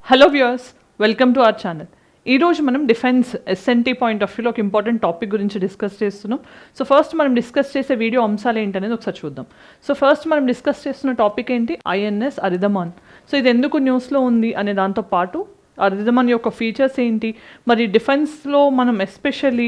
Hello viewers, welcome to our channel. ఈరోజు మనం defence SNT point of వ్యూలో ఒక ఇంపార్టెంట్ టాపిక్ గురించి డిస్కస్ చేస్తున్నాం. సో ఫస్ట్ మనం డిస్కస్ చేసే వీడియో అంశాలు ఏంటనేది ఒకసారి చూద్దాం. సో ఫస్ట్ మనం డిస్కస్ చేస్తున్న టాపిక్ ఏంటి? ఐఎన్ఎస్ అరిదమాన్. సో ఇది ఎందుకు న్యూస్లో ఉంది అనే దాంతో పాటు అరిదమాన్ యొక్క ఫీచర్స్ ఏంటి, మరి డిఫెన్స్లో మనం ఎస్పెషల్లీ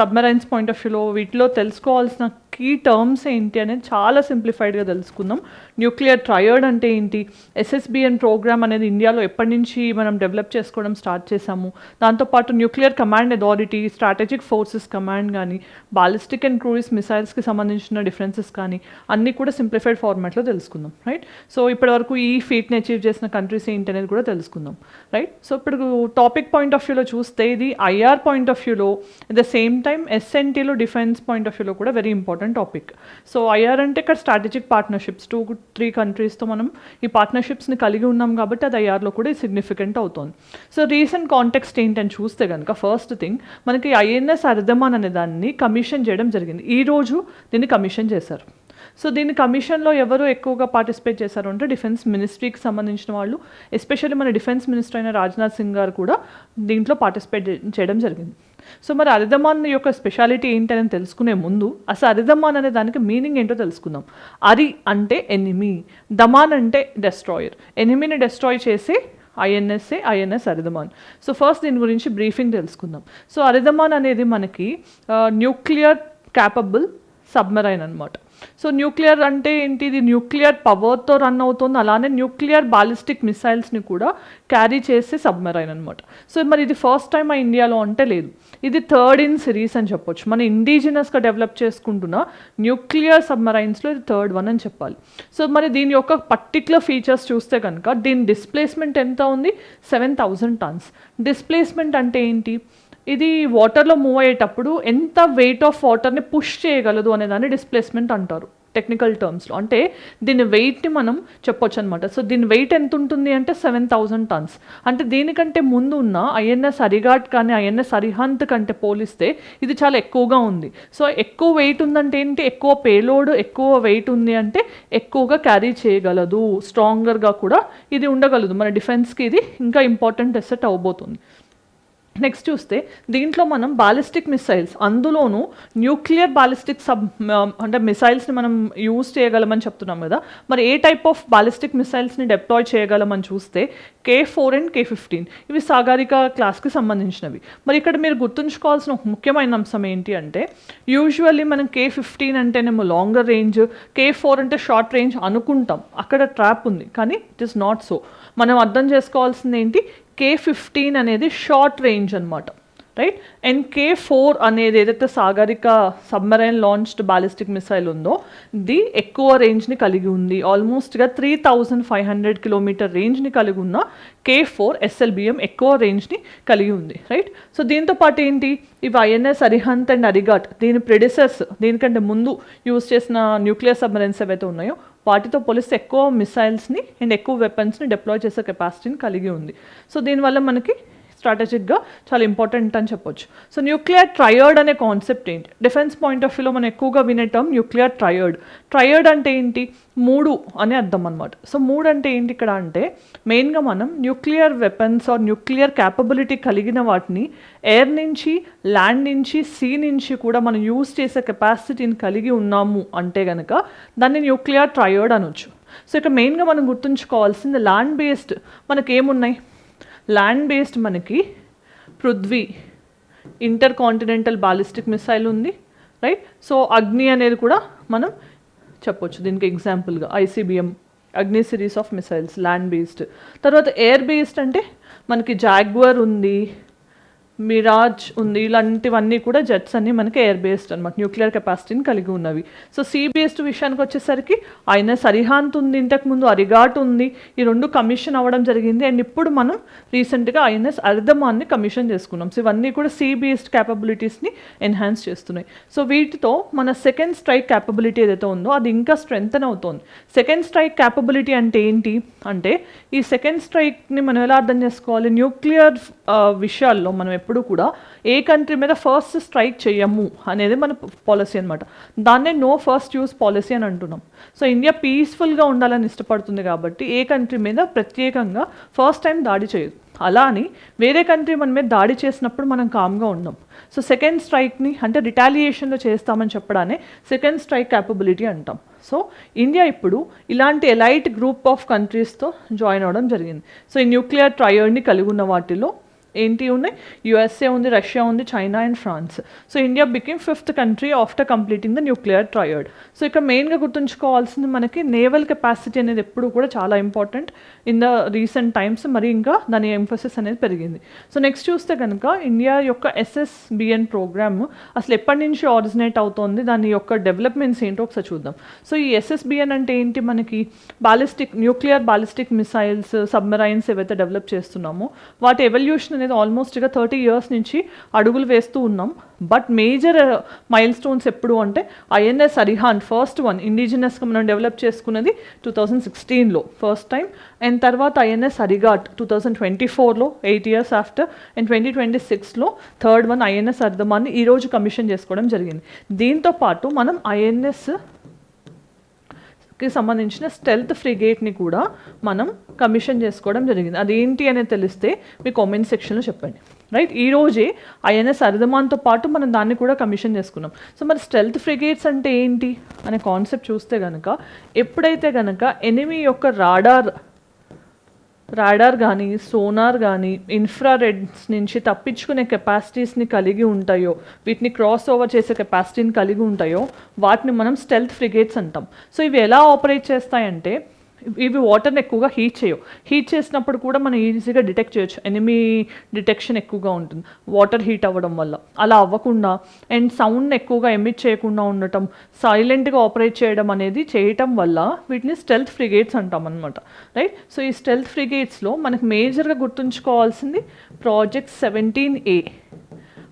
సబ్మెరైన్స్ పాయింట్ ఆఫ్ వ్యూలో వీటిలో తెలుసుకోవాల్సిన కీ టర్మ్స్ ఏంటి అనేది చాలా సింప్లిఫైడ్గా తెలుసుకుందాం. న్యూక్లియర్ ట్రయడ్ అంటే ఏంటి, ఎస్ఎస్బిఎన్ ప్రోగ్రామ్ అనేది ఇండియాలో ఎప్పటి నుంచి మనం డెవలప్ చేసుకోవడం స్టార్ట్ చేసాము, దాంతోపాటు nuclear command authority, strategic forces command కానీ, బాలిస్టిక్ అండ్ క్రూయిజ్ మిసైల్స్కి సంబంధించిన డిఫరెన్సెస్ కానీ అన్నీ కూడా సింప్లిఫైడ్ ఫార్మాట్లో తెలుసుకుందాం. రైట్. సో ఇప్పటివరకు ఈ ఫీట్ని అచీవ్ చేసిన కంట్రీస్ ఏంటి అనేది కూడా తెలుసుకుందాం. రైట్. సో ఇప్పుడు టాపిక్ పాయింట్ ఆఫ్ వ్యూలో చూస్తే ఇది ఐఆర్ పాయింట్ ఆఫ్ వ్యూలో, అట్ ద సేమ్ టైం ఎస్ఎన్టీలో డిఫెన్స్ పాయింట్ ఆఫ్ వ్యూలో కూడా very important topic. So IR అంటే ఇక్కడ స్ట్రాటజిక్ పార్ట్నర్షిప్స్ 2-3 కంట్రీస్తో మనం ఈ పార్ట్నర్షిప్స్ని కలిగి ఉన్నాం కాబట్టి అది ఐఆర్లో కూడా సిగ్నిఫికెంట్ అవుతుంది. సో రీసెంట్ కాంటెక్స్ట్ ఏంటని చూస్తే కనుక ఫస్ట్ థింగ్ మనకి ఐఎన్ఎస్ అరిదమాన్ అనే దాన్ని కమిషన్ చేయడం జరిగింది. ఈరోజు దీన్ని కమిషన్ చేశారు. సో దీని కమిషన్లో ఎవరు ఎక్కువగా పార్టిసిపేట్ చేశారు అంటే డిఫెన్స్ మినిస్ట్రీకి సంబంధించిన వాళ్ళు, ఎస్పెషల్లీ మన డిఫెన్స్ మినిస్టర్ అయిన రాజ్నాథ్ సింగ్ గారు కూడా దీంట్లో పార్టిసిపేట్ చేయడం జరిగింది. సో మరి అరిదమాన్ యొక్క స్పెషాలిటీ ఏంటని తెలుసుకునే ముందు అసలు అరిదమాన్ అనే దానికి మీనింగ్ ఏంటో తెలుసుకుందాం. అరి అంటే ఎనిమీ, దమాన్ అంటే డెస్ట్రాయర్, ఎనిమీని డెస్ట్రాయ్ చేసే ఐఎన్ఎస్ అరిదమాన్. సో ఫస్ట్ దీని గురించి బ్రీఫింగ్ తెలుసుకుందాం. సో అరిదమాన్ అనేది మనకి న్యూక్లియర్ క్యాపబుల్ సబ్మెరైన్ అనమాట. సో న్యూక్లియర్ అంటే ఏంటి? ఇది న్యూక్లియర్ పవర్తో రన్ అవుతుంది, అలానే న్యూక్లియర్ బాలిస్టిక్ మిసైల్స్ని కూడా క్యారీ చేసే సబ్మెరైన్ అనమాట. సో మరి ఇది ఫస్ట్ టైం ఆ ఇండియాలో అంటే లేదు, ఇది థర్డ్ ఇన్ సిరీస్ అని చెప్పొచ్చు. మన ఇండిజినస్గా డెవలప్ చేసుకుంటున్న న్యూక్లియర్ సబ్మెరైన్స్లో ఇది థర్డ్ వన్ అని చెప్పాలి. సో మరి దీని యొక్క పర్టికులర్ ఫీచర్స్ చూస్తే కనుక దీని డిస్ప్లేస్మెంట్ ఎంత ఉంది? 7,000 tons. డిస్ప్లేస్మెంట్ అంటే ఏంటి? ఇది వాటర్లో మూవ్ అయ్యేటప్పుడు ఎంత వెయిట్ ఆఫ్ వాటర్ని పుష్ చేయగలదు అనే దాన్ని డిస్ప్లేస్మెంట్ అంటారు టెక్నికల్ టర్మ్స్లో. అంటే దీని వెయిట్ని మనం చెప్పొచ్చు అనమాట. సో దీని వెయిట్ ఎంత ఉంటుంది అంటే 7,000 tons. అంటే దీనికంటే ముందు ఉన్న ఐఎన్ఎస్ అరిగాట్ కానీ ఐఎన్ఎస్ అరిహంత్ కంటే పోలిస్తే ఇది చాలా ఎక్కువగా ఉంది. సో ఎక్కువ వెయిట్ ఉందంటే ఏంటి? ఎక్కువ పేలోడ్, ఎక్కువ వెయిట్ ఉంది అంటే ఎక్కువగా క్యారీ చేయగలదు, స్ట్రాంగర్గా కూడా ఇది ఉండగలదు. మన డిఫెన్స్కి ఇది ఇంకా ఇంపార్టెంట్ ఎసెట్ అవబోతుంది. నెక్స్ట్ చూస్తే దీంట్లో మనం బాలిస్టిక్ మిసైల్స్, అందులోనూ న్యూక్లియర్ బాలిస్టిక్ అంటే మిసైల్స్ని మనం యూజ్ చేయగలమని చెప్తున్నాం కదా. మరి ఏ టైప్ ఆఫ్ బాలిస్టిక్ మిసైల్స్ని డెప్లాయ్ చేయగలమని చూస్తే K4 and K15 ఇవి సాగరిక క్లాస్కి సంబంధించినవి. మరి ఇక్కడ మీరు గుర్తుంచుకోవాల్సిన ఒక ముఖ్యమైన అంశం ఏంటి అంటే యూజువల్లీ మనం K15 అంటేనేమో లాంగర్ రేంజ్, K4 అంటే షార్ట్ రేంజ్ అనుకుంటాం. అక్కడ ట్రాప్ ఉంది, కానీ ఇట్ ఈస్ నాట్ సో. మనం అర్థం చేసుకోవాల్సింది ఏంటి? K15 అనేది షార్ట్ రేంజ్ అనమాట. రైట్. అండ్ K4 అనేది ఏదైతే Sagarika submarine launched ballistic missile ఉందో ఇది ఎక్కువ రేంజ్ని కలిగి ఉంది. ఆల్మోస్ట్గా 3,500 కిలోమీటర్ రేంజ్ని కలిగి ఉన్న K4 SLBM ఎక్కువ రేంజ్ని కలిగి ఉంది. రైట్. సో దీంతో పాటు ఏంటి? ఇవి ఐఎన్ఎస్ అరిహంత్ అండ్ అరిగాట్, దీని ప్రెడిసెస్, దీనికంటే ముందు యూజ్ చేసిన న్యూక్లియర్ సబ్మెరైన్స్ ఏవైతే ఉన్నాయో వాటితో పోలిస్తే ఎక్కువ మిసైల్స్ని అండ్ ఎక్కువ వెపన్స్ని డిప్లాయ్ చేసే కెపాసిటీని కలిగి ఉంది. సో దీనివల్ల మనకి స్ట్రాటజిక్గా చాలా ఇంపార్టెంట్ అని చెప్పొచ్చు. సో న్యూక్లియర్ ట్రయడ్ అనే కాన్సెప్ట్ ఏంటి? డిఫెన్స్ పాయింట్ ఆఫ్ వ్యూలో మనం ఎక్కువగా వినే టర్మ్ న్యూక్లియర్ ట్రయడ్. ట్రయడ్ అంటే ఏంటి? 3 అని అర్థం అనమాట. సో 3 అంటే ఏంటి ఇక్కడ అంటే మెయిన్గా మనం nuclear weapons or nuclear capability కలిగిన వాటిని ఎయిర్ నుంచి, ల్యాండ్ నుంచి, సీ నుంచి కూడా మనం యూజ్ చేసే కెపాసిటీని కలిగి ఉన్నాము అంటే కనుక దాన్ని న్యూక్లియర్ ట్రయడ్ అనొచ్చు. సో ఇక్కడ మెయిన్గా మనం గుర్తుంచుకోవాల్సింది ల్యాండ్ బేస్డ్ మనకి ఏమున్నాయి? ల్యాండ్ బేస్డ్ మనకి Prithvi inter continental ballistic missile ఉంది. రైట్. సో అగ్ని అనేది కూడా మనం చెప్పొచ్చు దీనికి ఎగ్జాంపుల్గా. ICBM అగ్ని series of missiles land based. తర్వాత ఎయిర్ బేస్డ్ అంటే మనకి జాగ్వర్ ఉంది, మిరాజ్ ఉంది, ఇలాంటివన్నీ కూడా జెట్స్ అన్నీ మనకి ఎయిర్ బేస్డ్ అనమాట, న్యూక్లియర్ కెపాసిటీని కలిగి ఉన్నవి. సో సీ బేస్డ్ విషయానికి వచ్చేసరికి ఐఎన్ఎస్ అరిహాంత్ ఉంది, ఇంతకుముందు అరిగాట్ ఉంది, ఈ 2 కమిషన్ అవ్వడం జరిగింది. అండ్ ఇప్పుడు మనం రీసెంట్గా ఐఎన్ఎస్ అరిదమాన్ని కమిషన్ చేసుకున్నాం. సో ఇవన్నీ కూడా సీ బేస్డ్ క్యాపబిలిటీస్ని ఎన్హాన్స్ చేస్తున్నాయి. సో వీటితో మన సెకండ్ స్ట్రైక్ క్యాపబిలిటీ ఏదైతే ఉందో అది ఇంకా స్ట్రెంగ్తన్ అవుతుంది. సెకండ్ స్ట్రైక్ క్యాపబిలిటీ అంటే ఏంటి అంటే ఈ సెకండ్ స్ట్రైక్ని మనం ఎలా అర్థం చేసుకోవాలి? న్యూక్లియర్ విషయాల్లో మనం ఎప్పుడు కూడా ఏ కంట్రీ మీద ఫస్ట్ స్ట్రైక్ చేయము అనేది మన పాలసీ అనమాట. దాన్నే నో ఫస్ట్ యూస్ పాలసీ అని అంటున్నాం. సో ఇండియా పీస్ఫుల్గా ఉండాలని ఇష్టపడుతుంది కాబట్టి ఏ కంట్రీ మీద ప్రత్యేకంగా ఫస్ట్ టైం దాడి చేయదు. అలా అని వేరే కంట్రీ మన మీద దాడి చేసినప్పుడు మనం కామ్గా ఉన్నాం. సో సెకండ్ స్ట్రైక్ని అంటే రిటాలియేషన్లో చేస్తామని చెప్పడానే సెకండ్ స్ట్రైక్ క్యాపబిలిటీ అంటాం. సో ఇండియా ఇప్పుడు ఇలాంటి ఎలైట్ గ్రూప్ ఆఫ్ కంట్రీస్తో జాయిన్ అవ్వడం జరిగింది. సో ఈ న్యూక్లియర్ ట్రయడ్ని కలిగి ఉన్న వాటిలో ఏంటి ఉన్నాయి? యుఎస్ఏ ఉంది, రష్యా ఉంది, China and France. So India became 5th country after completing the nuclear triad. So ఇక్కడ మెయిన్గా గుర్తుంచుకోవాల్సింది మనకి నేవల్ కెపాసిటీ అనేది ఎప్పుడు కూడా చాలా important in the recent times. మరి ఇంకా దాని ఎంఫోసిస్ అనేది పెరిగింది. సో నెక్స్ట్ చూస్తే కనుక ఇండియా యొక్క SSBN ప్రోగ్రామ్ అసలు ఎప్పటి నుంచి ఆరిజినేట్ అవుతోంది, దాని యొక్క డెవలప్మెంట్స్ ఏంటో ఒకసారి చూద్దాం. సో ఈ SSBN అంటే ఏంటి? మనకి న్యూక్లియర్ బాలిస్టిక్ మిసైల్స్, సబ్మెరైన్స్ ఏవైతే డెవలప్ చేస్తున్నామో వాటి ఎవల్యూషన్ అనేది ఆల్మోస్ట్గా 30 years నుంచి అడుగులు వేస్తూ ఉన్నాం. బట్ మేజర్ మైల్ స్టోన్స్ ఎప్పుడు అంటే INS అరిహాంత్ ఫస్ట్ వన్ ఇండిజినస్గా మనం డెవలప్ చేసుకున్నది 2016లో ఫస్ట్ టైం. అండ్ తర్వాత INS అరిఘాట్ 2024లో 8 years ఆఫ్టర్. అండ్ 2026లో థర్డ్ వన్ INS అర్ధమాన్ని ఈరోజు కమిషన్ చేసుకోవడం జరిగింది. దీంతో పాటు మనం కి సంబంధించిన స్టెల్త్ ఫ్రిగేట్ని కూడా మనం కమిషన్ చేసుకోవడం జరిగింది. అదేంటి అనేది తెలిస్తే మీ కామెంట్ సెక్షన్లో చెప్పండి. రైట్, ఈరోజే INS అర్ధమాన్తో పాటు మనం దాన్ని కూడా కమిషన్ చేసుకున్నాం. సో మరి స్టెల్త్ ఫ్రిగేట్స్ అంటే ఏంటి అనే కాన్సెప్ట్ చూస్తే కనుక ఎప్పుడైతే కనుక ఎనిమీ యొక్క రాడార్ కానీ సోనార్ కానీ ఇన్ఫ్రారెడ్స్ నుంచి తప్పించుకునే కెపాసిటీస్ని కలిగి ఉంటాయో, వీటిని క్రాస్ ఓవర్ చేసే కెపాసిటీని కలిగి ఉంటాయో వాటిని మనం స్టెల్త్ ఫ్రిగేట్స్ అంటాం. సో ఇవి ఎలా ఆపరేట్ చేస్తాయంటే ఇవి వాటర్ని ఎక్కువగా హీట్ చేసినప్పుడు కూడా మనం ఈజీగా డిటెక్ట్ చేయొచ్చు. ఎనిమీ డిటెక్షన్ ఎక్కువగా ఉంటుంది వాటర్ హీట్ అవ్వడం వల్ల. అలా అవ్వకుండా అండ్ సౌండ్ని ఎక్కువగా ఎమిట్ చేయకుండా ఉండటం, సైలెంట్గా ఆపరేట్ చేయడం వల్ల వీటిని స్టెల్త్ ఫ్రిగేట్స్ అంటాం అనమాట. రైట్, సో ఈ స్టెల్త్ ఫ్రిగేట్స్లో మనకు మేజర్గా గుర్తుంచుకోవాల్సింది ప్రాజెక్ట్ 17A.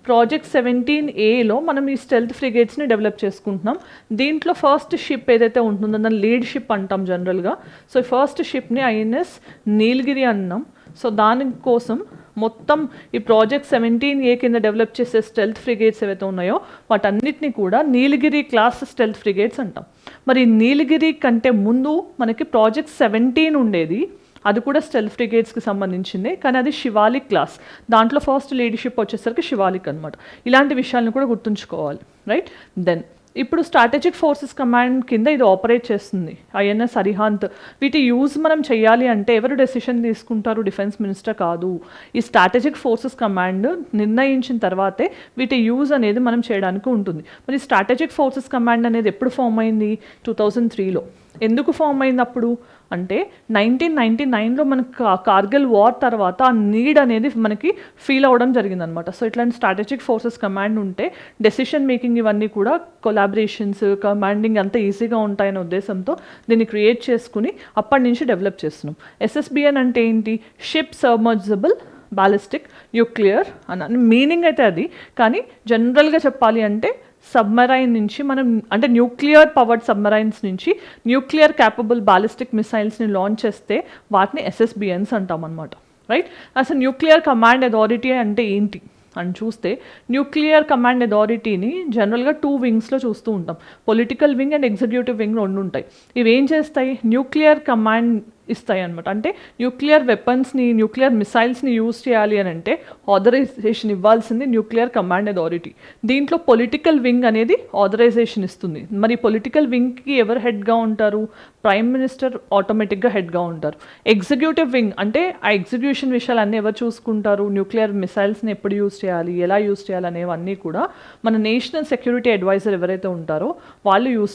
ప్రాజెక్ట్ 17Aలో మనం ఈ స్టెల్త్ ఫ్రిగేట్స్ని డెవలప్ చేసుకుంటున్నాం. దీంట్లో ఫస్ట్ షిప్ ఏదైతే ఉంటుందో దాన్ని లీడ్ షిప్ అంటాం జనరల్గా. సో ఫస్ట్ షిప్ని INS నీలగిరి అన్నాం. సో దానికోసం మొత్తం ఈ ప్రాజెక్ట్ 17A కింద డెవలప్ చేసే స్టెల్త్ ఫ్రిగేట్స్ ఏవైతే ఉన్నాయో వాటన్నిటిని కూడా నీలగిరి క్లాస్ స్టెల్త్ ఫ్రిగేట్స్ అంటాం. మరి నీలగిరి కంటే ముందు మనకి ప్రాజెక్ట్ 17 ఉండేది. అది కూడా స్టెల్త్ ఫ్రిగేట్స్కి సంబంధించింది, కానీ అది శివాలిక్ క్లాస్. దాంట్లో ఫస్ట్ లీడర్షిప్ వచ్చేసరికి శివాలిక్ అనమాట. ఇలాంటి విషయాలను కూడా గుర్తుంచుకోవాలి. రైట్, దెన్ ఇప్పుడు స్ట్రాటజిక్ ఫోర్సెస్ కమాండ్ కింద ఇది ఆపరేట్ చేస్తుంది INS అరిహాంత్. వీటి యూజ్ మనం చేయాలి అంటే ఎవరు డెసిషన్ తీసుకుంటారు? డిఫెన్స్ మినిస్టర్ కాదు. ఈ స్ట్రాటజిక్ ఫోర్సెస్ కమాండ్ నిర్ణయించిన తర్వాతే వీటి యూజ్ అనేది మనం చేయడానికి ఉంటుంది. మరి స్ట్రాటజిక్ ఫోర్సెస్ కమాండ్ అనేది ఎప్పుడు ఫామ్ అయింది? 2003లో. ఎందుకు ఫామ్ అయింది అప్పుడు అంటే 1999లో మనకు కార్గిల్ వార్ తర్వాత ఆ నీడ్ అనేది మనకి ఫీల్ అవ్వడం జరిగిందనమాట. సో ఇట్లాంటి స్ట్రాటజిక్ ఫోర్సెస్ కమాండ్ ఉంటే డెసిషన్ మేకింగ్ ఇవన్నీ కూడా కొలాబరేషన్స్, కమాండింగ్ అంతా ఈజీగా ఉంటాయనే ఉద్దేశంతో దీన్ని క్రియేట్ చేసుకుని అప్పటి నుంచి డెవలప్ చేస్తున్నాం. SSBN అంటే ఏంటి? షిప్ సబ్మర్జిబుల్ బాలిస్టిక్ న్యూక్లియర్ అని మీనింగ్ అయితే అది. కానీ జనరల్గా చెప్పాలి అంటే సబ్మెరైన్ నుంచి మనం అంటే న్యూక్లియర్ పవర్డ్ సబ్మెరైన్స్ నుంచి న్యూక్లియర్ క్యాపబుల్ బాలిస్టిక్ మిసైల్స్ని లాంచ్ చేస్తే వాటిని SSBNs అంటాం అనమాట. రైట్, అసలు న్యూక్లియర్ కమాండ్ అథారిటీ అంటే ఏంటి అని చూస్తే న్యూక్లియర్ కమాండ్ అథారిటీని జనరల్గా 2 వింగ్స్లో చూస్తూ ఉంటాం. Political wing and executive wing 2 ఉంటాయి. ఇవి ఏం చేస్తాయి? న్యూక్లియర్ కమాండ్ ఇస్తాయి అనమాట. అంటే న్యూక్లియర్ వెపన్స్ని, న్యూక్లియర్ మిసైల్స్ని యూజ్ చేయాలి అని అంటే ఆథరైజేషన్ ఇవ్వాల్సింది న్యూక్లియర్ కమాండ్ అథారిటీ. దీంట్లో పొలిటికల్ వింగ్ అనేది ఆథరైజేషన్ ఇస్తుంది. మరి పొలిటికల్ వింగ్కి ఎవరు హెడ్గా ఉంటారు? ప్రైమ్ మినిస్టర్ ఆటోమేటిక్గా హెడ్గా ఉంటారు. ఎగ్జిక్యూటివ్ వింగ్ అంటే ఆ ఎగ్జిక్యూషన్ విషయాలన్నీ ఎవరు చూసుకుంటారు? న్యూక్లియర్ మిసైల్స్ని ఎప్పుడు యూజ్ చేయాలి, ఎలా యూజ్ చేయాలి అనేవన్నీ కూడా మన నేషనల్ సెక్యూరిటీ అడ్వైజర్ ఎవరైతే ఉంటారో వాళ్ళు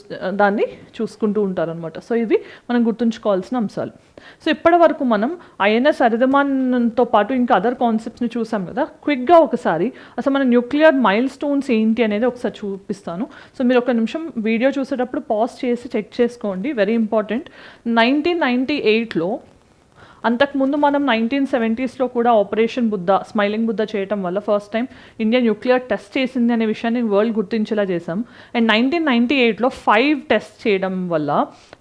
దాన్ని చూసుకుంటూ ఉంటారు అనమాట. సో ఇవి మనం గుర్తుంచుకోవాల్సిన అంశాలు. సో ఇప్పటి వరకు మనం INS అరిధమాన్తో పాటు ఇంకా అదర్ కాన్సెప్ట్స్ని చూసాం కదా. క్విక్గా ఒకసారి అసలు మన న్యూక్లియర్ మైల్ స్టోన్స్ ఏంటి అనేది ఒకసారి చూపిస్తాను. సో మీరు ఒక నిమిషం వీడియో చూసేటప్పుడు పాజ్ చేసి చెక్ చేసుకోండి, వెరీ ఇంపార్టెంట్. 1998లో అంతకుముందు మనం 1970s కూడా ఆపరేషన్ బుద్ధ, స్మైలింగ్ బుద్ధ చేయటం వల్ల first time India nuclear test చేసింది అనే విషయాన్ని వరల్డ్ గుర్తించేలా చేసాం. అండ్ 1998లో 5 టెస్ట్ చేయడం వల్ల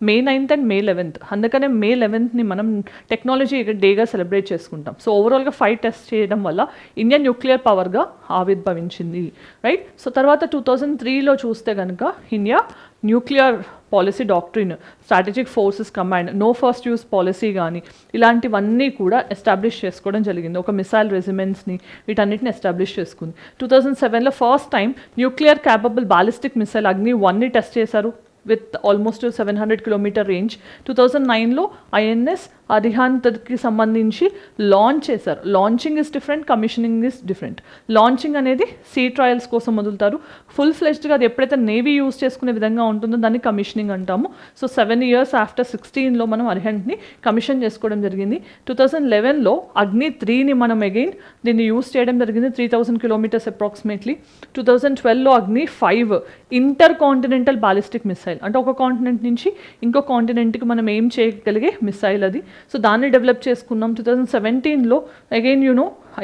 May 9th and May 11th, అందుకనే May 11th మనం టెక్నాలజీ డేగా సెలబ్రేట్ చేసుకుంటాం. సో ఓవరాల్గా 5 టెస్ట్ చేయడం వల్ల ఇండియా న్యూక్లియర్ పవర్గా ఆవిర్భవించింది, రైట్. సో తర్వాత 2003లో చూస్తే కనుక India nuclear policy doctrine, strategic forces command, no first use policy కానీ ఇలాంటివన్నీ కూడా ఎస్టాబ్లిష్ చేసుకోవడం జరిగింది. ఒక మిసైల్ రెజిమెంట్స్ని వీటన్నిటిని ఎస్టాబ్లిష్ చేసుకుంది. 2007లో first time nuclear capable ballistic missile Agni 1ని టెస్ట్ చేశారు విత్ ఆల్మోస్ట్ 700 కిలోమీటర్ రేంజ్. 2009లో INS అరిహంత్కి సంబంధించి లాంచ్ చేశారు. Launching is different, commissioning is different. Launching అనేది సీ ట్రయల్స్ కోసం వదులుతారు. ఫుల్ ఫ్లెజ్డ్గా అది ఎప్పుడైతే నేవీ యూస్ చేసుకునే విధంగా ఉంటుందో దాన్ని కమిషనింగ్ అంటాము. సో 7 years ఆఫ్టర్ 16లో మనం అరిహంట్ని కమిషన్ చేసుకోవడం జరిగింది. 2011లో అగ్ని 3ని మనం అగైన్ దీన్ని యూస్ చేయడం జరిగింది, 3000 కిలోమీటర్స్ అప్రాక్సిమేట్లీ. 2012లో అగ్ని 5 ఇంటర్ కాంటినెంటల్ బాలిస్టిక్ మిసైల్, అంటే ఒక కాంటినెంట్ నుంచి ఇంకో కాంటినెంట్కి మనం ఏం చేయగలిగే మిసైల్ అది. సో దాన్ని డెవలప్ చేసుకున్నాం. 2017లో again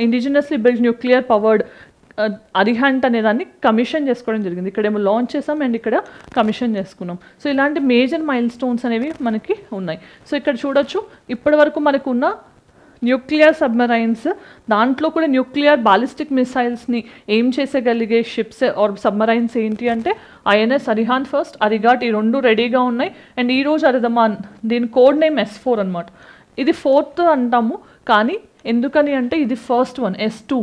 indigenously build nuclear powered Arihant అనే దాన్ని కమిషన్ చేసుకోవడం జరిగింది. ఇక్కడేమో లాంచ్ చేసాం అండ్ ఇక్కడ కమిషన్ చేసుకున్నాం. సో ఇలాంటి మేజర్ మైల్ స్టోన్స్ అనేవి మనకి ఉన్నాయి. సో ఇక్కడ చూడొచ్చు ఇప్పటి వరకు మనకు ఉన్న న్యూక్లియర్ సబ్మరైన్స్, దాంట్లో కూడా న్యూక్లియర్ బాలిస్టిక్ మిసైల్స్ని ఏం చేసేగలిగే షిప్స్ ఆర్ సబ్మరైన్స్ ఏంటి అంటే INS అరిహాంత్ ఫస్ట్, అరిఘాట్, ఈ 2 రెడీగా ఉన్నాయి. అండ్ ఈరోజు అరిదమాన్, దీని కోడ్ నేమ్ S4 అనమాట. ఇది 4th అంటాము, కానీ ఎందుకని అంటే ఇది ఫస్ట్ వన్ S2,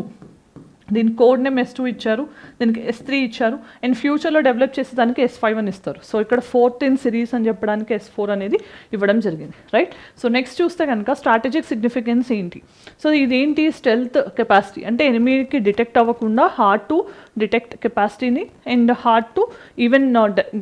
దీని కోడ్ నేమ్ S2 ఇచ్చారు, దీనికి S3 ఇచ్చారు, అండ్ ఫ్యూచర్లో డెవలప్ చేసేదానికి S5 అని ఇస్తారు. సో ఇక్కడ 4th in సిరీస్ అని చెప్పడానికి S4 అనేది ఇవ్వడం జరిగింది, రైట్. సో నెక్స్ట్ చూస్తే కనుక స్ట్రాటజిక్ సిగ్నిఫికెన్స్ ఏంటి. సో ఇదేంటి, స్టెల్త్ కెపాసిటీ, అంటే ఎనిమిదికి డిటెక్ట్ అవ్వకుండా హార్డ్ టు డిటెక్ట్ కెపాసిటీని and hard to even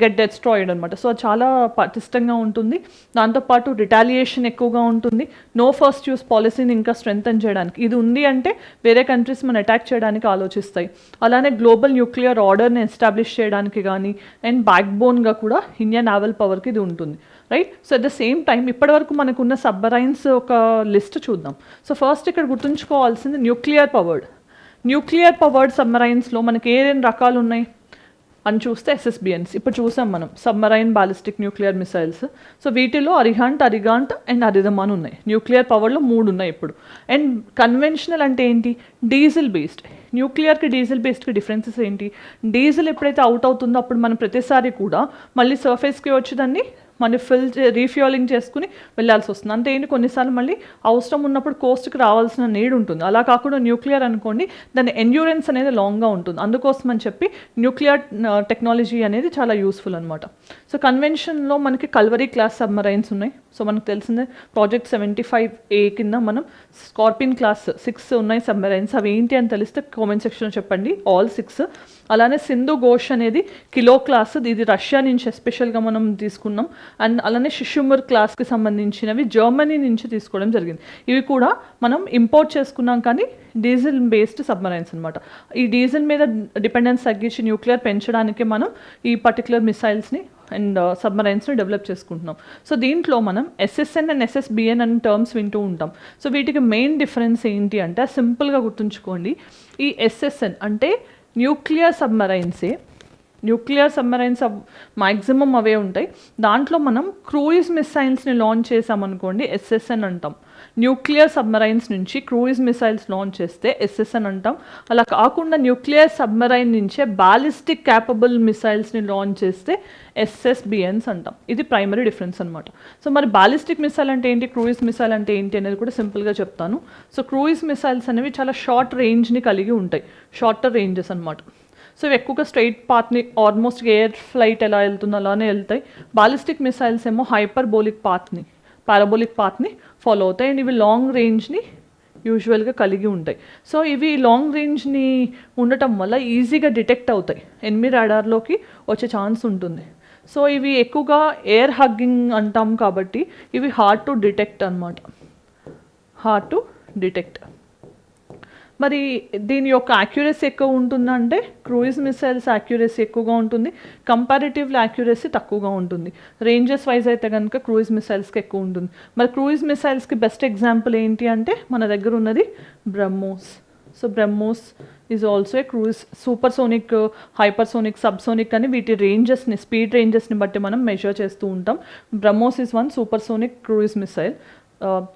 get destroyed అనమాట. సో చాలా పటిష్టంగా ఉంటుంది. దాంతోపాటు రిటాలియేషన్ ఎక్కువగా ఉంటుంది. నో ఫస్ట్ యూస్ పాలసీని ఇంకా స్ట్రెంగ్తన్ చేయడానికి ఇది ఉంది అంటే వేరే కంట్రీస్ మనం అటాక్ చేయడానికి ఆలోచిస్తాయి. అలానే గ్లోబల్ న్యూక్లియర్ ఆర్డర్ని ఎస్టాబ్లిష్ చేయడానికి కానీ అండ్ బ్యాక్ బోన్గా కూడా ఇండియన్ నావల్ పవర్కి ఇది ఉంటుంది, right. So at the same time ఇప్పటివరకు మనకున్న సబ్మరైన్స్ ఒక లిస్ట్ చూద్దాం. సో ఫస్ట్ ఇక్కడ గుర్తుంచుకోవాల్సింది న్యూక్లియర్ పవర్డ్ సబ్మరైన్స్లో మనకి ఏదైనా రకాలు ఉన్నాయి అని చూస్తే SSBNs ఇప్పుడు చూసాం మనం, submarine ballistic nuclear missiles. So వీటిలో అరిహంట్ అండ్ అరిదమాన్ ఉన్నాయి. న్యూక్లియర్ పవర్లో 3 ఉన్నాయి ఇప్పుడు. అండ్ కన్వెన్షనల్ అంటే ఏంటి, డీజిల్ బేస్డ్. న్యూక్లియర్కి డీజిల్ బేస్డ్కి డిఫరెన్సెస్ ఏంటి, డీజిల్ ఎప్పుడైతే అవుట్ అవుతుందో అప్పుడు మనం ప్రతిసారి కూడా మళ్ళీ సర్ఫేస్కి వచ్చి దాన్ని మనం రీఫ్యూలింగ్ చేసుకుని వెళ్ళాల్సి వస్తుంది. అంతే ఏంటి, కొన్నిసార్లు మళ్ళీ అవసరం ఉన్నప్పుడు కోస్ట్కి రావాల్సిన నీడ్ ఉంటుంది. అలా కాకుండా న్యూక్లియర్ అనుకోండి, దాని ఎండ్యూరెన్స్ అనేది లాంగ్గా ఉంటుంది. అందుకోసం అని చెప్పి న్యూక్లియర్ టెక్నాలజీ అనేది చాలా యూస్ఫుల్ అనమాట. సో కన్వెన్షన్లో మనకి కల్వరీ క్లాస్ సబ్మరైన్స్ ఉన్నాయి. సో మనకు తెలిసిందే ప్రాజెక్ట్ 75A కింద మనం స్కార్పియన్ క్లాస్ 6 ఉన్నాయి సబ్మరైన్స్. అవి ఏంటి అని తెలిస్తే కామెంట్ సెక్షన్లో చెప్పండి, ఆల్ 6. అలానే సింధు ఘోష్ అనేది కిలో క్లాస్, ఇది రష్యా నుంచి ఎస్పెషల్గా మనం తీసుకున్నాం. అండ్ అలానే షిషుముర్ క్లాస్కి సంబంధించినవి జర్మనీ నుంచి తీసుకోవడం జరిగింది. ఇవి కూడా మనం ఇంపోర్ట్ చేసుకున్నాం, కానీ డీజిల్ బేస్డ్ సబ్మరైన్స్ అనమాట. ఈ డీజిల్ మీద డిపెండెన్స్ తగ్గించి న్యూక్లియర్ పెంచడానికి మనం ఈ పర్టికులర్ మిసైల్స్ని అండ్ సబ్మరైన్స్ని డెవలప్ చేసుకుంటున్నాం. సో దీంట్లో మనం SSN అండ్ SSBN అనే టర్మ్స్ వింటూ ఉంటాం. సో వీటికి మెయిన్ డిఫరెన్స్ ఏంటి అంటే సింపుల్గా గుర్తుంచుకోండి. ఈ SSN అంటే న్యూక్లియర్ సబ్మరైన్స్ మ్యాక్సిమం అవే ఉంటాయి. దాంట్లో మనం క్రూయిజ్ మిసైల్స్ని లాంచ్ చేసామనుకోండి SSN అంటాం. న్యూక్లియర్ సబ్మరైన్స్ నుంచి క్రూయిజ్ మిసైల్స్ లాంచ్ చేస్తే SSN అంటాం. అలా కాకుండా న్యూక్లియర్ సబ్మరైన్ నుంచే బాలిస్టిక్ క్యాపబుల్ మిసైల్స్ని లాంచ్ చేస్తే SSBNs అంటాం. ఇది ప్రైమరీ డిఫరెన్స్ అనమాట. సో మరి బాలిస్టిక్ మిసైల్ అంటే ఏంటి, క్రూయిజ్ మిసైల్ అంటే ఏంటి అనేది కూడా సింపుల్గా చెప్తాను. సో క్రూయిజ్ మిసైల్స్ అనేవి చాలా షార్ట్ రేంజ్ని కలిగి ఉంటాయి, షార్టర్ రేంజెస్ అనమాట. సో ఇవి ఎక్కువగా స్ట్రైట్ పాత్ని, ఆల్మోస్ట్ ఎయిర్ ఫ్లైట్ ఎలా వెళ్తుందో అలానే వెళ్తాయి. బాలిస్టిక్ మిసైల్స్ ఏమో పారాబోలిక్ పాత్ని ఫాలో అవుతాయి. అండ్ ఇవి లాంగ్ రేంజ్ని యూజువల్గా కలిగి ఉంటాయి. సో ఇవి లాంగ్ రేంజ్ని ఉండటం వల్ల ఈజీగా డిటెక్ట్ అవుతాయి, ఎనిమీ రాడార్లోకి వచ్చే ఛాన్స్ ఉంటుంది. సో ఇవి ఎక్కువగా ఎయిర్ హగ్గింగ్ అంటాం కాబట్టి ఇవి హార్డ్ టు డిటెక్ట్ అనమాట. మరి దీని యొక్క యాక్యురసీ ఎక్కువ ఉంటుందంటే క్రూయిజ్ మిసైల్స్ యాక్యురసీ ఎక్కువగా ఉంటుంది, కంపారిటివ్లీ యాక్యురసీ తక్కువగా ఉంటుంది. రేంజెస్ వైజ్ అయితే కనుక క్రూయిజ్ మిసైల్స్కి ఎక్కువ ఉంటుంది. మరి క్రూయిజ్ మిసైల్స్కి బెస్ట్ ఎగ్జాంపుల్ ఏంటి అంటే మన దగ్గర ఉన్నది BrahMos. So BrahMos is also a cruise, supersonic, hypersonic, subsonic అని వీటి రేంజెస్ని, స్పీడ్ రేంజెస్ని బట్టి మనం మెజర్ చేస్తూ ఉంటాం. BrahMos is one supersonic cruise missile.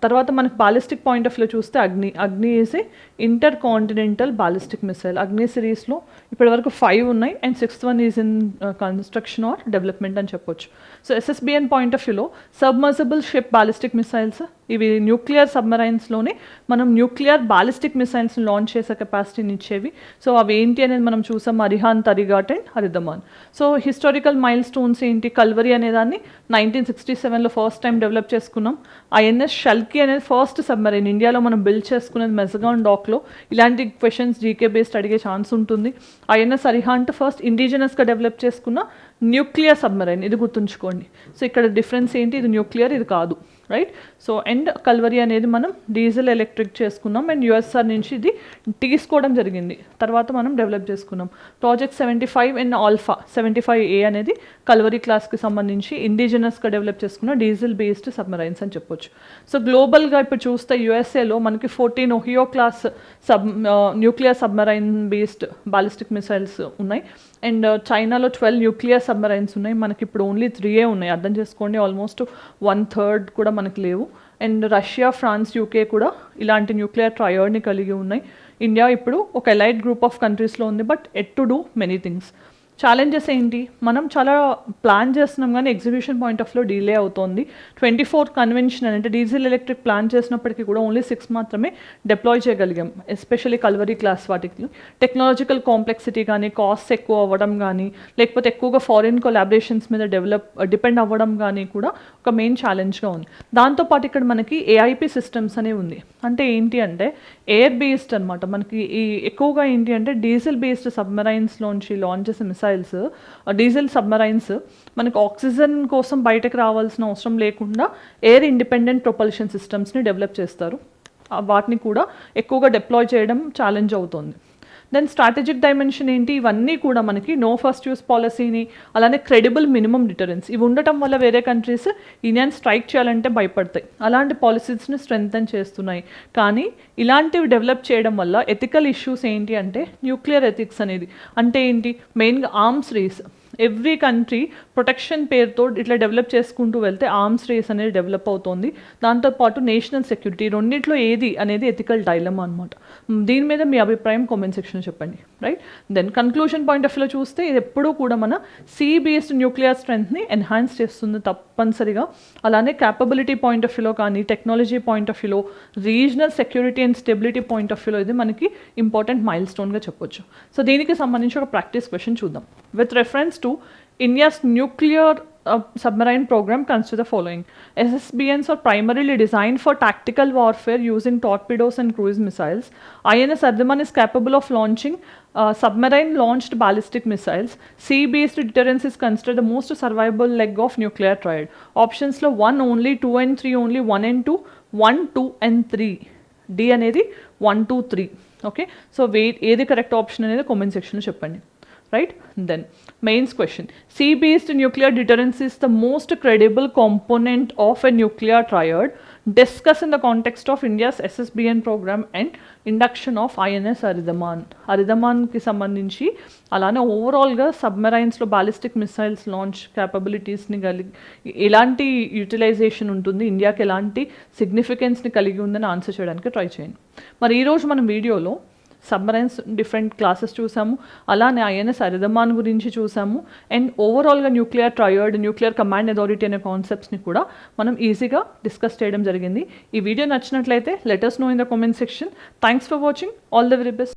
తర్వాత మనకి బాలిస్టిక్ పాయింట్ ఆఫ్ వ్యూ చూస్తే అగ్ని is a inter continental ballistic missile. అగ్ని సిరీస్లో ఇప్పటివరకు 5 ఉన్నాయి and 6th one is in construction are development అని చెప్పొచ్చు. సో SSBN పాయింట్ ఆఫ్ వ్యూలో సబ్మర్సిబుల్ షిప్ బాలిస్టిక్ మిసైల్స్, ఇవి న్యూక్లియర్ సబ్మరైన్స్లోనే మనం న్యూక్లియర్ బాలిస్టిక్ మిసైల్స్ని లాంచ్ చేసే కెపాసిటీని ఇచ్చేవి. సో అవి ఏంటి అనేది మనం చూసాం, Arihant, Arighat and Aridhaman. So historical milestones ఏంటి, కల్వరి అనేదాన్ని 1967లో ఫస్ట్ టైం డెవలప్ చేసుకున్నాం. INS షల్కి అనేది ఫస్ట్ సబ్మరైన్ ఇండియాలో మనం బిల్డ్ చేసుకునేది మెజగాన్ డాక్లో. ఇలాంటి క్వశ్చన్స్ జీకే బేస్డ్ అడిగే ఛాన్స్ ఉంటుంది. INS అరిహాంత్ ఫస్ట్ ఇండిజినస్గా డెవలప్ చేసుకున్న న్యూక్లియర్ సబ్మరైన్, ఇది గుర్తుంచుకోండి. సో ఇక్కడ డిఫరెన్స్ ఏంటి, ఇది న్యూక్లియర్, ఇది కాదు, రైట్. సో అండ్ కల్వరి అనేది మనం డీజిల్ ఎలక్ట్రిక్ చేసుకున్నాం అండ్ USSR నుంచి ఇది తీసుకోవడం జరిగింది, తర్వాత మనం డెవలప్ చేసుకున్నాం. ప్రాజెక్ట్ 75 అండ్ ఆల్ఫా 75A అనేది కల్వరి క్లాస్కి సంబంధించి ఇండిజినస్గా డెవలప్ చేసుకున్న డీజిల్ బేస్డ్ సబ్మరైన్స్ అని చెప్పొచ్చు. సో గ్లోబల్గా ఇప్పుడు చూస్తే USAలో మనకి 14 Ohio class nuclear submarine based ballistic missiles ఉన్నాయి అండ్ చైనాలో 12 న్యూక్లియర్ సబ్మరైన్స్ ఉన్నాయి. మనకి ఇప్పుడు ఓన్లీ 3 ఉన్నాయి, అర్థం చేసుకోండి. ఆల్మోస్ట్ 1/3 కూడా మనకి లేవు. అండ్ రష్యా, ఫ్రాన్స్, UK కూడా ఇలాంటి న్యూక్లియర్ ట్రయర్డ్ని కలిగి ఉన్నాయి. ఇండియా ఇప్పుడు ఒక ఎలైట్ గ్రూప్ ఆఫ్ కంట్రీస్లో ఉంది, but at to do many things. Challenges ఏంటి, మనం చాలా ప్లాన్ చేస్తున్నాం కానీ ఎగ్జిక్యూషన్ పాయింట్ ఆఫ్ లో డిలే అవుతుంది. 24 కన్వెన్షన్ అంటే డీజిల్ ఎలక్ట్రిక్ ప్లాన్ చేసినప్పటికీ కూడా ఓన్లీ 6 మాత్రమే డిప్లాయ్ చేయగలిగాం, ఎస్పెషల్లీ కల్వరీ క్లాస్ వాటికి. టెక్నాలజికల్ కాంప్లెక్సిటీ కానీ, కాస్ట్ ఎక్కువ అవ్వడం కానీ, లేకపోతే ఎక్కువగా ఫారిన్ కొలాబరేషన్స్ మీద డిపెండ్ అవ్వడం కానీ కూడా ఒక మెయిన్ ఛాలెంజ్గా ఉంది. దాంతోపాటు ఇక్కడ మనకి AIP సిస్టమ్స్ అనేవి ఉంది. అంటే ఏంటి అంటే ఎయిర్ బేస్డ్ అనమాట. మనకి ఈ ఎక్కువగా ఏంటి అంటే డీజిల్ బేస్డ్ సబ్మరైన్స్లోంచి లాంచ్ చేసే మిసైల్స్, డీజిల్ సబ్మరైన్స్ మనకు ఆక్సిజన్ కోసం బయటకు రావాల్సిన అవసరం లేకుండా ఎయిర్ ఇండిపెండెంట్ ప్రొపల్షన్ సిస్టమ్స్ని డెవలప్ చేస్తారు. వాటిని కూడా ఎక్కువగా డిప్లాయ్ చేయడం ఛాలెంజ్ అవుతుంది. దెన్ స్ట్రాటజిక్ డైమెన్షన్ ఏంటి, ఇవన్నీ కూడా మనకి నో ఫస్ట్ యూస్ పాలసీని, అలానే క్రెడిబుల్ మినిమం డిటరెన్స్, ఇవి ఉండటం వల్ల వేరే కంట్రీస్ ఇండియాని స్ట్రైక్ చేయాలంటే భయపడతాయి. అలాంటి పాలసీస్ని స్ట్రెంగ్తన్ చేస్తున్నాయి. కానీ ఇలాంటివి డెవలప్ చేయడం వల్ల ఎథికల్ ఇష్యూస్ ఏంటి అంటే న్యూక్లియర్ ఎథిక్స్ అనేది అంటే ఏంటి, మెయిన్గా arms race. Every country protection పేరుతో ఇట్లా డెవలప్ చేసుకుంటూ వెళ్తే ఆర్మ్స్ రేస్ అనేది డెవలప్ అవుతుంది. దాంతోపాటు నేషనల్ సెక్యూరిటీ, రెండింటిలో ఏది అనేది ఎథికల్ డైలమా అనమాట. దీని మీద మీ అభిప్రాయం కామెంట్ సెక్షన్లో చెప్పండి, right. Then conclusion point of వ్యూలో చూస్తే ఇది ఎప్పుడూ కూడా మన సీ బేస్డ్ న్యూక్లియర్ స్ట్రెంగ్త్ని ఎన్హాన్స్ చేస్తుంది తప్పనిసరిగా. అలానే క్యాపబిలిటీ పాయింట్ ఆఫ్ వ్యూలో కానీ, టెక్నాలజీ పాయింట్ ఆఫ్ వ్యూలో, regional security and stability point of వ్యూలో ఇది మనకి ఇంపార్టెంట్ మైల్ స్టోన్గా చెప్పొచ్చు. సో దీనికి సంబంధించి ఒక ప్రాక్టీస్ క్వశ్చన్ చూద్దాం. With reference to India's nuclear submarine program, consider the following. SSBNs are primarily designed for tactical warfare using torpedoes and cruise missiles. INS Ardaman is capable of launching submarine launched ballistic missiles. Sea based deterrence is considered the most survivable leg of nuclear triad. Options lo 1 only, 2 and 3 only, 1 and 2, 1, 2 and 3. D అనేది 1, 2, 3. Okay, so ఏది correct option అనేది comment సెక్షన్లో చెప్పండి, right. Then mains question, sea based nuclear deterrence is the most credible component of a nuclear triad. Discuss in the context of India's SSBN program and induction of INS Aridhaman ki sambandhinchi alane overall ga submarines lo ballistic missiles launch capabilities ni elanti utilization untundi, India ki elanti significance ni kaligi undani answer cheyadaniki try cheyandi. Mari ee roju మనం వీడియోలో submarines different classes చూసాము, అలానే INS అరిధమాన్ గురించి చూసాము and ఓవరాల్గా nuclear triad, nuclear command authority అనే కాన్సెప్ట్స్ని కూడా మనం ఈజీగా డిస్కస్ చేయడం జరిగింది. ఈ వీడియో నచ్చినట్లయితే let us know in the comment section. Thanks for watching, all the very best.